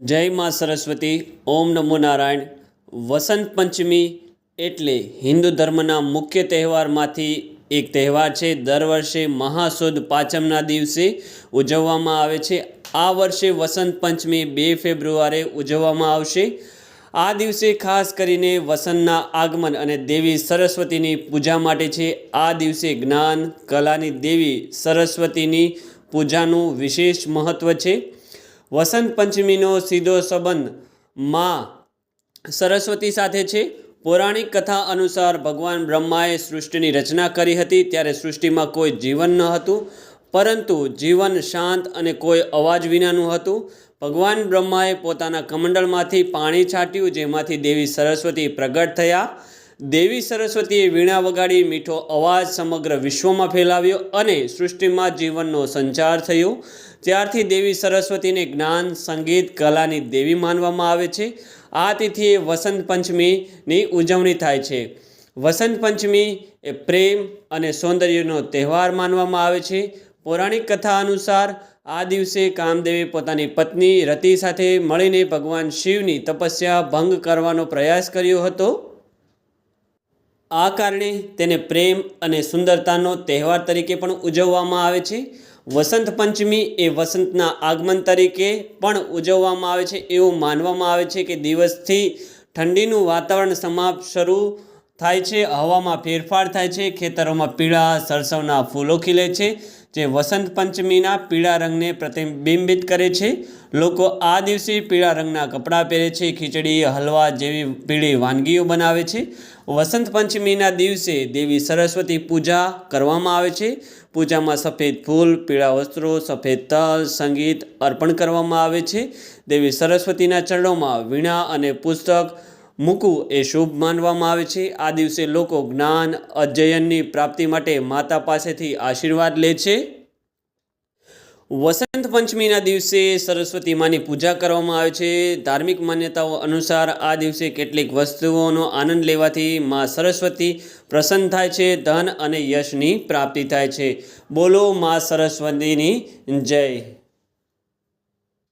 જય માં સરસ્વતી. ઓમ નમો નારાયણ. વસંત પંચમી એટલે હિન્દુ ધર્મના મુખ્ય તહેવારમાંથી એક તહેવાર છે. દર વર્ષે મહાસુદ પાંચમના દિવસે ઉજવવામાં આવે છે. આ વર્ષે વસંત પંચમી 2 ફેબ્રુઆરીએ ઉજવવામાં આવશે. આ દિવસે ખાસ કરીને વસંતના આગમન અને દેવી સરસ્વતીની પૂજા માટે છે. આ દિવસે જ્ઞાન કલાની દેવી સરસ્વતીની પૂજાનું વિશેષ મહત્ત્વ છે. વસંત પંચમીનો સીધો સંબંધ માં સરસ્વતી સાથે છે. પૌરાણિક કથા અનુસાર ભગવાન બ્રહ્માએ સૃષ્ટિની રચના કરી હતી. ત્યારે સૃષ્ટિમાં કોઈ જીવન ન હતું, પરંતુ જીવન શાંત અને કોઈ અવાજ વિનાનું હતું. ભગવાન બ્રહ્માએ પોતાના કમંડળમાંથી પાણી છાંટ્યું, જેમાંથી દેવી સરસ્વતી પ્રગટ થયા. દેવી સરસ્વતીએ વીણા વગાડી મીઠો અવાજ સમગ્ર વિશ્વમાં ફેલાવ્યો અને સૃષ્ટિમાં જીવનનો સંચાર થયો. ત્યારથી દેવી સરસ્વતીને જ્ઞાન, સંગીત, કલાની દેવી માનવામાં આવે છે. આ તિથિએ વસંત પંચમીની ઉજવણી થાય છે. વસંત પંચમી એ પ્રેમ અને સૌંદર્યનો તહેવાર માનવામાં આવે છે. પૌરાણિક કથા અનુસાર આ દિવસે કામદેવે પોતાની પત્ની રતિ સાથે મળીને ભગવાન શિવની તપસ્યા ભંગ કરવાનો પ્રયાસ કર્યો હતો. આ કારણે તેને પ્રેમ અને સુંદરતાનો તહેવાર તરીકે પણ ઉજવવામાં આવે છે. વસંત પંચમી એ વસંતના આગમન તરીકે પણ ઉજવવામાં આવે છે. એવું માનવામાં આવે છે કે દિવસથી ઠંડીનું વાતાવરણ સમાપ્ત શરૂ થાય છે, હવામાં ફેરફાર થાય છે, ખેતરોમાં પીળા સરસવના ફૂલો ખીલે છે, જે વસંત પંચમીના પીળા રંગને પ્રતિબિંબિત કરે છે. લોકો આ દિવસે પીળા રંગના કપડાં પહેરે છે, ખીચડી, હલવા જેવી પીળી વાનગીઓ બનાવે છે. વસંત પંચમીના દિવસે દેવી સરસ્વતી પૂજા કરવામાં આવે છે. પૂજામાં સફેદ ફૂલ, પીળા વસ્ત્રો, સફેદ તલ, સંગીત અર્પણ કરવામાં આવે છે. દેવી સરસ્વતીના ચરણોમાં વીણા અને પુસ્તક મૂકવું એ શુભ માનવામાં આવે છે. આ દિવસે લોકો જ્ઞાન, અધ્યયનની પ્રાપ્તિ માટે માતા પાસેથી આશીર્વાદ લે છે. વસંત પંચમીના દિવસે સરસ્વતી માની પૂજા કરવામાં આવે છે. ધાર્મિક માન્યતાઓ અનુસાર આ દિવસે કેટલીક વસ્તુઓનો આનંદ લેવાથી માં સરસ્વતી પ્રસન્ન થાય છે, ધન અને યશની પ્રાપ્તિ થાય છે. બોલો માં સરસ્વતીની જય.